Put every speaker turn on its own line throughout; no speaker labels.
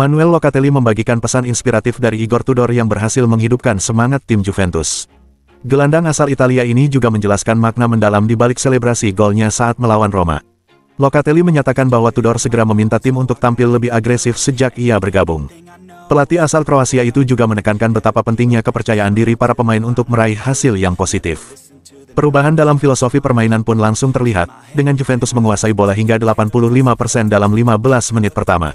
Manuel Locatelli membagikan pesan inspiratif dari Igor Tudor yang berhasil menghidupkan semangat tim Juventus. Gelandang asal Italia ini juga menjelaskan makna mendalam di balik selebrasi golnya saat melawan Roma. Locatelli menyatakan bahwa Tudor segera meminta tim untuk tampil lebih agresif sejak ia bergabung. Pelatih asal Kroasia itu juga menekankan betapa pentingnya kepercayaan diri para pemain untuk meraih hasil yang positif. Perubahan dalam filosofi permainan pun langsung terlihat, dengan Juventus menguasai bola hingga 85% dalam 15 menit pertama.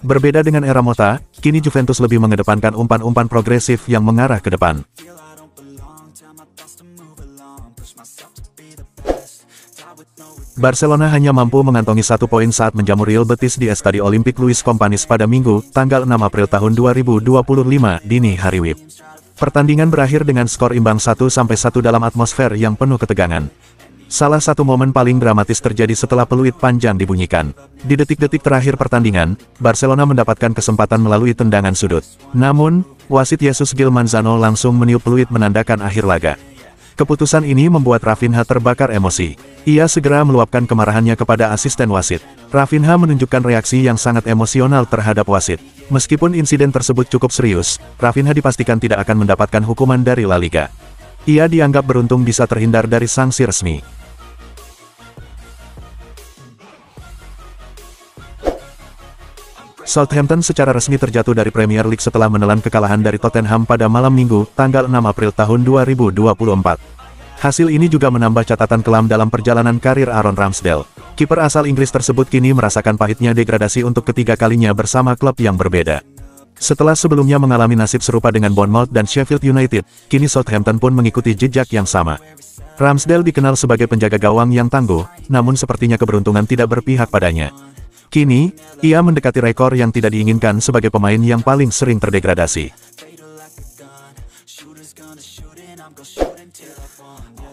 Berbeda dengan era Motta, kini Juventus lebih mengedepankan umpan-umpan progresif yang mengarah ke depan. Barcelona hanya mampu mengantongi 1 poin saat menjamu Real Betis di Estadio Olímpic Luis Companys pada Minggu, tanggal 6 April tahun 2025 dini hari WIB. Pertandingan berakhir dengan skor imbang 1-1 dalam atmosfer yang penuh ketegangan. Salah satu momen paling dramatis terjadi setelah peluit panjang dibunyikan. Di detik-detik terakhir pertandingan, Barcelona mendapatkan kesempatan melalui tendangan sudut. Namun, wasit Jesus Gil Manzano langsung meniup peluit menandakan akhir laga. Keputusan ini membuat Rafinha terbakar emosi. Ia segera meluapkan kemarahannya kepada asisten wasit. Rafinha menunjukkan reaksi yang sangat emosional terhadap wasit. Meskipun insiden tersebut cukup serius, Rafinha dipastikan tidak akan mendapatkan hukuman dari La Liga. Ia dianggap beruntung bisa terhindar dari sanksi resmi. Southampton secara resmi terjatuh dari Premier League setelah menelan kekalahan dari Tottenham pada malam Minggu, tanggal 6 April tahun 2024. Hasil ini juga menambah catatan kelam dalam perjalanan karir Aaron Ramsdale. Kiper asal Inggris tersebut kini merasakan pahitnya degradasi untuk ketiga kalinya bersama klub yang berbeda. Setelah sebelumnya mengalami nasib serupa dengan Bournemouth dan Sheffield United, kini Southampton pun mengikuti jejak yang sama. Ramsdale dikenal sebagai penjaga gawang yang tangguh, namun sepertinya keberuntungan tidak berpihak padanya. Kini, ia mendekati rekor yang tidak diinginkan sebagai pemain yang paling sering terdegradasi.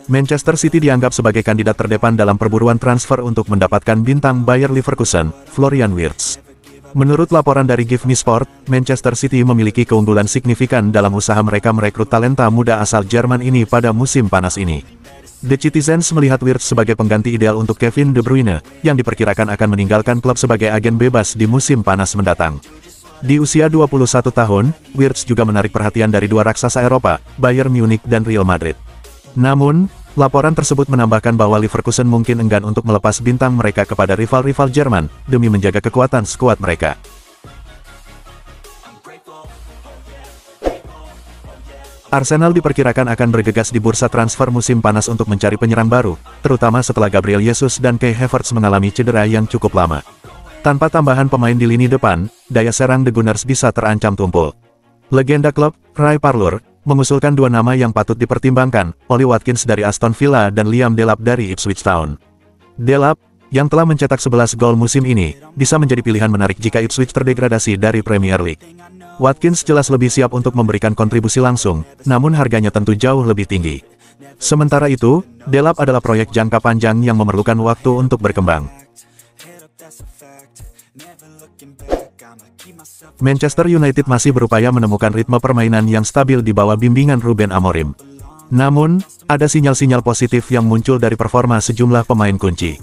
Manchester City dianggap sebagai kandidat terdepan dalam perburuan transfer untuk mendapatkan bintang Bayer Leverkusen, Florian Wirtz. Menurut laporan dari Give Me Sport, Manchester City memiliki keunggulan signifikan dalam usaha mereka merekrut talenta muda asal Jerman ini pada musim panas ini. The Citizens melihat Wirtz sebagai pengganti ideal untuk Kevin De Bruyne, yang diperkirakan akan meninggalkan klub sebagai agen bebas di musim panas mendatang. Di usia 21 tahun, Wirtz juga menarik perhatian dari dua raksasa Eropa, Bayern Munich dan Real Madrid. Namun, laporan tersebut menambahkan bahwa Leverkusen mungkin enggan untuk melepas bintang mereka kepada rival-rival Jerman, demi menjaga kekuatan skuad mereka. Arsenal diperkirakan akan bergegas di bursa transfer musim panas untuk mencari penyerang baru, terutama setelah Gabriel Jesus dan Kai Havertz mengalami cedera yang cukup lama. Tanpa tambahan pemain di lini depan, daya serang The Gunners bisa terancam tumpul. Legenda klub, Ray Parlour, mengusulkan dua nama yang patut dipertimbangkan, Ollie Watkins dari Aston Villa dan Liam Delap dari Ipswich Town. Delap, yang telah mencetak 11 gol musim ini, bisa menjadi pilihan menarik jika Ipswich terdegradasi dari Premier League. Watkins jelas lebih siap untuk memberikan kontribusi langsung, namun harganya tentu jauh lebih tinggi. Sementara itu, Delap adalah proyek jangka panjang yang memerlukan waktu untuk berkembang. Manchester United masih berupaya menemukan ritme permainan yang stabil di bawah bimbingan Ruben Amorim. Namun, ada sinyal-sinyal positif yang muncul dari performa sejumlah pemain kunci.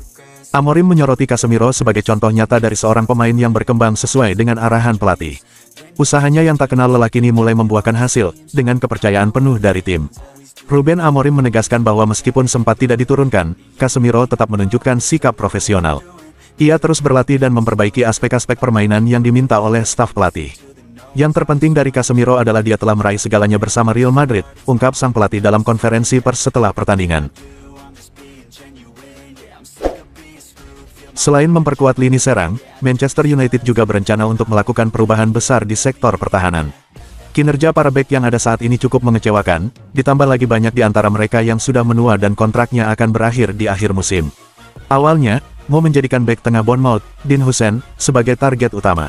Amorim menyoroti Casemiro sebagai contoh nyata dari seorang pemain yang berkembang sesuai dengan arahan pelatih. Usahanya yang tak kenal lelah kini mulai membuahkan hasil, dengan kepercayaan penuh dari tim. Ruben Amorim menegaskan bahwa meskipun sempat tidak diturunkan, Casemiro tetap menunjukkan sikap profesional. Ia terus berlatih dan memperbaiki aspek-aspek permainan yang diminta oleh staf pelatih. Yang terpenting dari Casemiro adalah dia telah meraih segalanya bersama Real Madrid, ungkap sang pelatih dalam konferensi pers setelah pertandingan. Selain memperkuat lini serang, Manchester United juga berencana untuk melakukan perubahan besar di sektor pertahanan. Kinerja para bek yang ada saat ini cukup mengecewakan, ditambah lagi banyak di antara mereka yang sudah menua dan kontraknya akan berakhir di akhir musim. Awalnya, Mo menjadikan bek tengah Bournemouth, Dean Huijsen, sebagai target utama.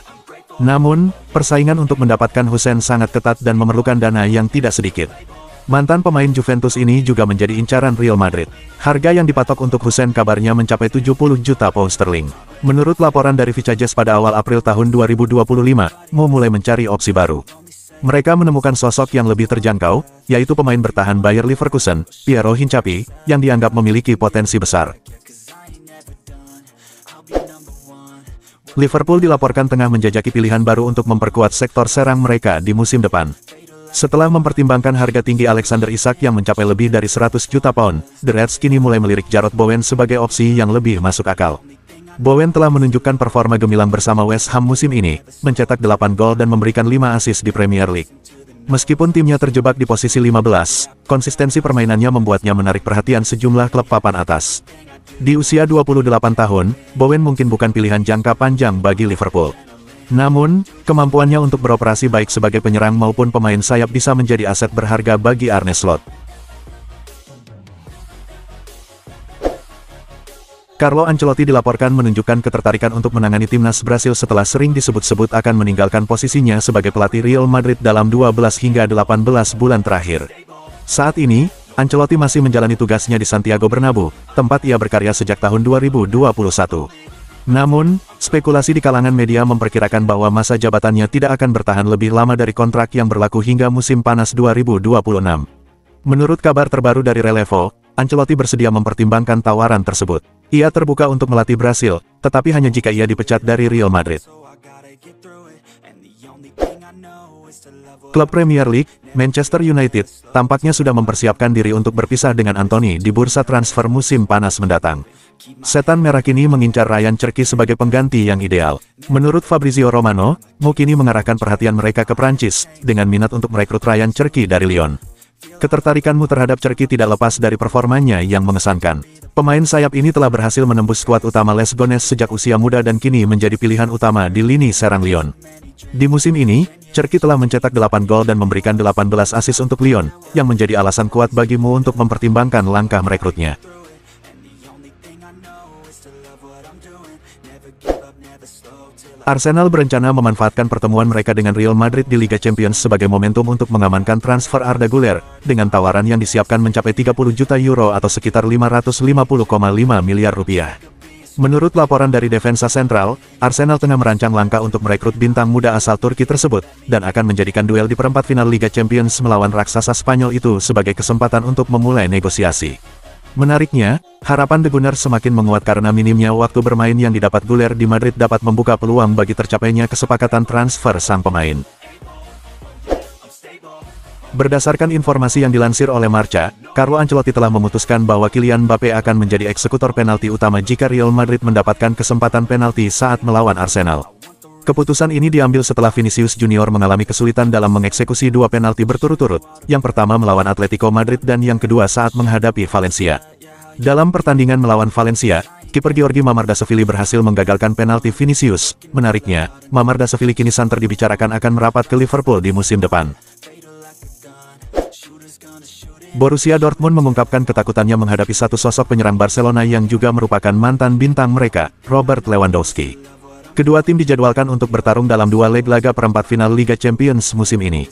Namun, persaingan untuk mendapatkan Huijsen sangat ketat dan memerlukan dana yang tidak sedikit. Mantan pemain Juventus ini juga menjadi incaran Real Madrid. Harga yang dipatok untuk Huijsen kabarnya mencapai 70 juta pound sterling. Menurut laporan dari Vicajes pada awal April tahun 2025, Mo mulai mencari opsi baru. Mereka menemukan sosok yang lebih terjangkau, yaitu pemain bertahan Bayer Leverkusen, Piero Hincapié, yang dianggap memiliki potensi besar. Liverpool dilaporkan tengah menjajaki pilihan baru untuk memperkuat sektor serang mereka di musim depan. Setelah mempertimbangkan harga tinggi Alexander Isak yang mencapai lebih dari 100 juta pound, The Reds kini mulai melirik Jarrod Bowen sebagai opsi yang lebih masuk akal. Bowen telah menunjukkan performa gemilang bersama West Ham musim ini, mencetak 8 gol dan memberikan 5 assist di Premier League. Meskipun timnya terjebak di posisi 15, konsistensi permainannya membuatnya menarik perhatian sejumlah klub papan atas. Di usia 28 tahun, Bowen mungkin bukan pilihan jangka panjang bagi Liverpool. Namun, kemampuannya untuk beroperasi baik sebagai penyerang maupun pemain sayap bisa menjadi aset berharga bagi Arne Slot. Carlo Ancelotti dilaporkan menunjukkan ketertarikan untuk menangani timnas Brasil setelah sering disebut-sebut akan meninggalkan posisinya sebagai pelatih Real Madrid dalam 12 hingga 18 bulan terakhir. Saat ini, Ancelotti masih menjalani tugasnya di Santiago Bernabeu, tempat ia berkarya sejak tahun 2021. Namun, spekulasi di kalangan media memperkirakan bahwa masa jabatannya tidak akan bertahan lebih lama dari kontrak yang berlaku hingga musim panas 2026. Menurut kabar terbaru dari Relevo, Ancelotti bersedia mempertimbangkan tawaran tersebut. Ia terbuka untuk melatih Brasil, tetapi hanya jika ia dipecat dari Real Madrid. Klub Premier League, Manchester United, tampaknya sudah mempersiapkan diri untuk berpisah dengan Antony di bursa transfer musim panas mendatang. Setan merah kini mengincar Ryan Cherki sebagai pengganti yang ideal. Menurut Fabrizio Romano, Mu kini mengarahkan perhatian mereka ke Prancis, dengan minat untuk merekrut Ryan Cherki dari Lyon. Ketertarikanmu terhadap Cherki tidak lepas dari performanya yang mengesankan. Pemain sayap ini telah berhasil menembus skuad utama Les Gones sejak usia muda dan kini menjadi pilihan utama di lini serang Lyon. Di musim ini, Cherki telah mencetak 8 gol dan memberikan 18 assist untuk Lyon, yang menjadi alasan kuat bagimu untuk mempertimbangkan langkah merekrutnya. Arsenal berencana memanfaatkan pertemuan mereka dengan Real Madrid di Liga Champions sebagai momentum untuk mengamankan transfer Arda Güler, dengan tawaran yang disiapkan mencapai 30 juta euro atau sekitar 550,5 miliar rupiah. Menurut laporan dari Defensa Central, Arsenal tengah merancang langkah untuk merekrut bintang muda asal Turki tersebut, dan akan menjadikan duel di perempat final Liga Champions melawan raksasa Spanyol itu sebagai kesempatan untuk memulai negosiasi. Menariknya, harapan The Gunners semakin menguat karena minimnya waktu bermain yang didapat Güler di Madrid dapat membuka peluang bagi tercapainya kesepakatan transfer sang pemain. Berdasarkan informasi yang dilansir oleh Marca, Carlo Ancelotti telah memutuskan bahwa Kylian Mbappe akan menjadi eksekutor penalti utama jika Real Madrid mendapatkan kesempatan penalti saat melawan Arsenal. Keputusan ini diambil setelah Vinicius Junior mengalami kesulitan dalam mengeksekusi 2 penalti berturut-turut, yang pertama melawan Atletico Madrid dan yang kedua saat menghadapi Valencia. Dalam pertandingan melawan Valencia, kiper Giorgi Mamardashvili berhasil menggagalkan penalti Vinicius. Menariknya, Mamardashvili kini santer dibicarakan akan merapat ke Liverpool di musim depan. Borussia Dortmund mengungkapkan ketakutannya menghadapi satu sosok penyerang Barcelona yang juga merupakan mantan bintang mereka, Robert Lewandowski. Kedua tim dijadwalkan untuk bertarung dalam 2 leg laga perempat final Liga Champions musim ini.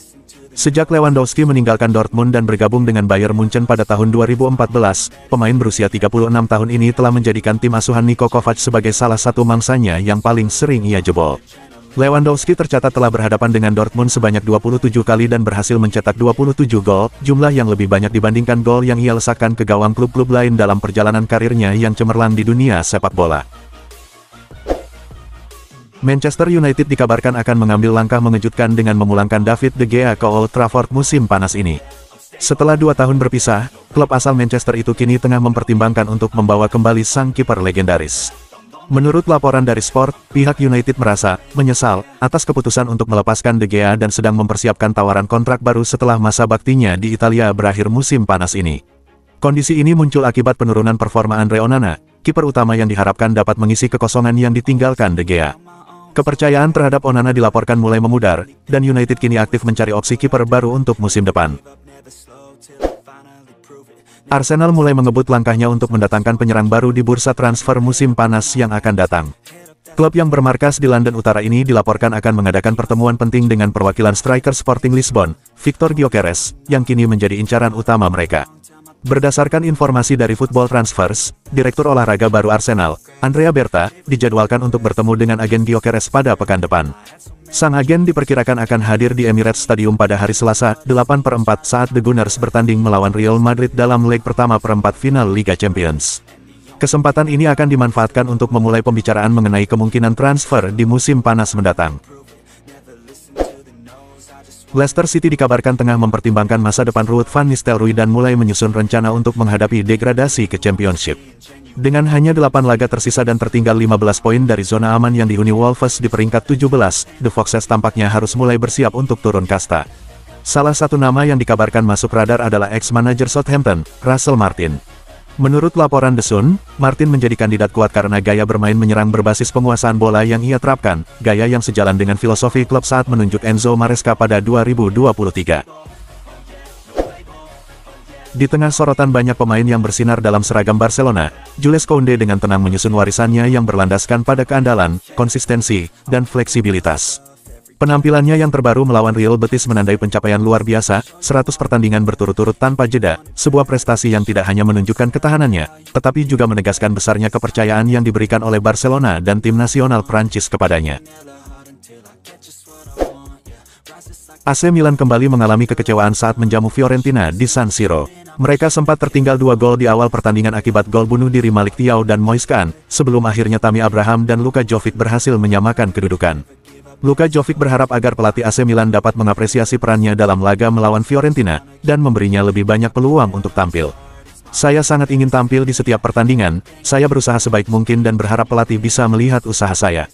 Sejak Lewandowski meninggalkan Dortmund dan bergabung dengan Bayern Munchen pada tahun 2014, pemain berusia 36 tahun ini telah menjadikan tim asuhan Niko Kovac sebagai salah satu mangsanya yang paling sering ia jebol. Lewandowski tercatat telah berhadapan dengan Dortmund sebanyak 27 kali dan berhasil mencetak 27 gol, jumlah yang lebih banyak dibandingkan gol yang ia lesakkan ke gawang klub-klub lain dalam perjalanan karirnya yang cemerlang di dunia sepak bola. Manchester United dikabarkan akan mengambil langkah mengejutkan dengan memulangkan David De Gea ke Old Trafford musim panas ini. Setelah 2 tahun berpisah, klub asal Manchester itu kini tengah mempertimbangkan untuk membawa kembali sang kiper legendaris. Menurut laporan dari Sport, pihak United merasa menyesal atas keputusan untuk melepaskan De Gea dan sedang mempersiapkan tawaran kontrak baru setelah masa baktinya di Italia berakhir musim panas ini. Kondisi ini muncul akibat penurunan performa Andre Onana, kiper utama yang diharapkan dapat mengisi kekosongan yang ditinggalkan De Gea. Kepercayaan terhadap Onana dilaporkan mulai memudar, dan United kini aktif mencari opsi kiper baru untuk musim depan. Arsenal mulai mengebut langkahnya untuk mendatangkan penyerang baru di bursa transfer musim panas yang akan datang. Klub yang bermarkas di London Utara ini dilaporkan akan mengadakan pertemuan penting dengan perwakilan striker Sporting Lisbon, Victor Gyökeres, yang kini menjadi incaran utama mereka. Berdasarkan informasi dari Football Transfers, Direktur Olahraga baru Arsenal, Andrea Berta, dijadwalkan untuk bertemu dengan agen Gyökeres pada pekan depan. Sang agen diperkirakan akan hadir di Emirates Stadium pada hari Selasa, 8/4 saat The Gunners bertanding melawan Real Madrid dalam leg pertama perempat final Liga Champions. Kesempatan ini akan dimanfaatkan untuk memulai pembicaraan mengenai kemungkinan transfer di musim panas mendatang. Leicester City dikabarkan tengah mempertimbangkan masa depan Ruud van Nistelrooy dan mulai menyusun rencana untuk menghadapi degradasi ke Championship. Dengan hanya 8 laga tersisa dan tertinggal 15 poin dari zona aman yang dihuni Wolves di peringkat 17, The Foxes tampaknya harus mulai bersiap untuk turun kasta. Salah satu nama yang dikabarkan masuk radar adalah ex-manajer Southampton, Russell Martin. Menurut laporan The Sun, Martin menjadi kandidat kuat karena gaya bermain menyerang berbasis penguasaan bola yang ia terapkan, gaya yang sejalan dengan filosofi klub saat menunjuk Enzo Maresca pada 2023. Di tengah sorotan banyak pemain yang bersinar dalam seragam Barcelona, Jules Koundé dengan tenang menyusun warisannya yang berlandaskan pada keandalan, konsistensi, dan fleksibilitas. Penampilannya yang terbaru melawan Real Betis menandai pencapaian luar biasa, 100 pertandingan berturut-turut tanpa jeda, sebuah prestasi yang tidak hanya menunjukkan ketahanannya, tetapi juga menegaskan besarnya kepercayaan yang diberikan oleh Barcelona dan tim nasional Prancis kepadanya. AC Milan kembali mengalami kekecewaan saat menjamu Fiorentina di San Siro. Mereka sempat tertinggal 2 gol di awal pertandingan akibat gol bunuh diri Malik Thiaw dan Moise Kean, sebelum akhirnya Tammy Abraham dan Luka Jovic berhasil menyamakan kedudukan. Luka Jovic berharap agar pelatih AC Milan dapat mengapresiasi perannya dalam laga melawan Fiorentina, dan memberinya lebih banyak peluang untuk tampil. Saya sangat ingin tampil di setiap pertandingan, saya berusaha sebaik mungkin dan berharap pelatih bisa melihat usaha saya.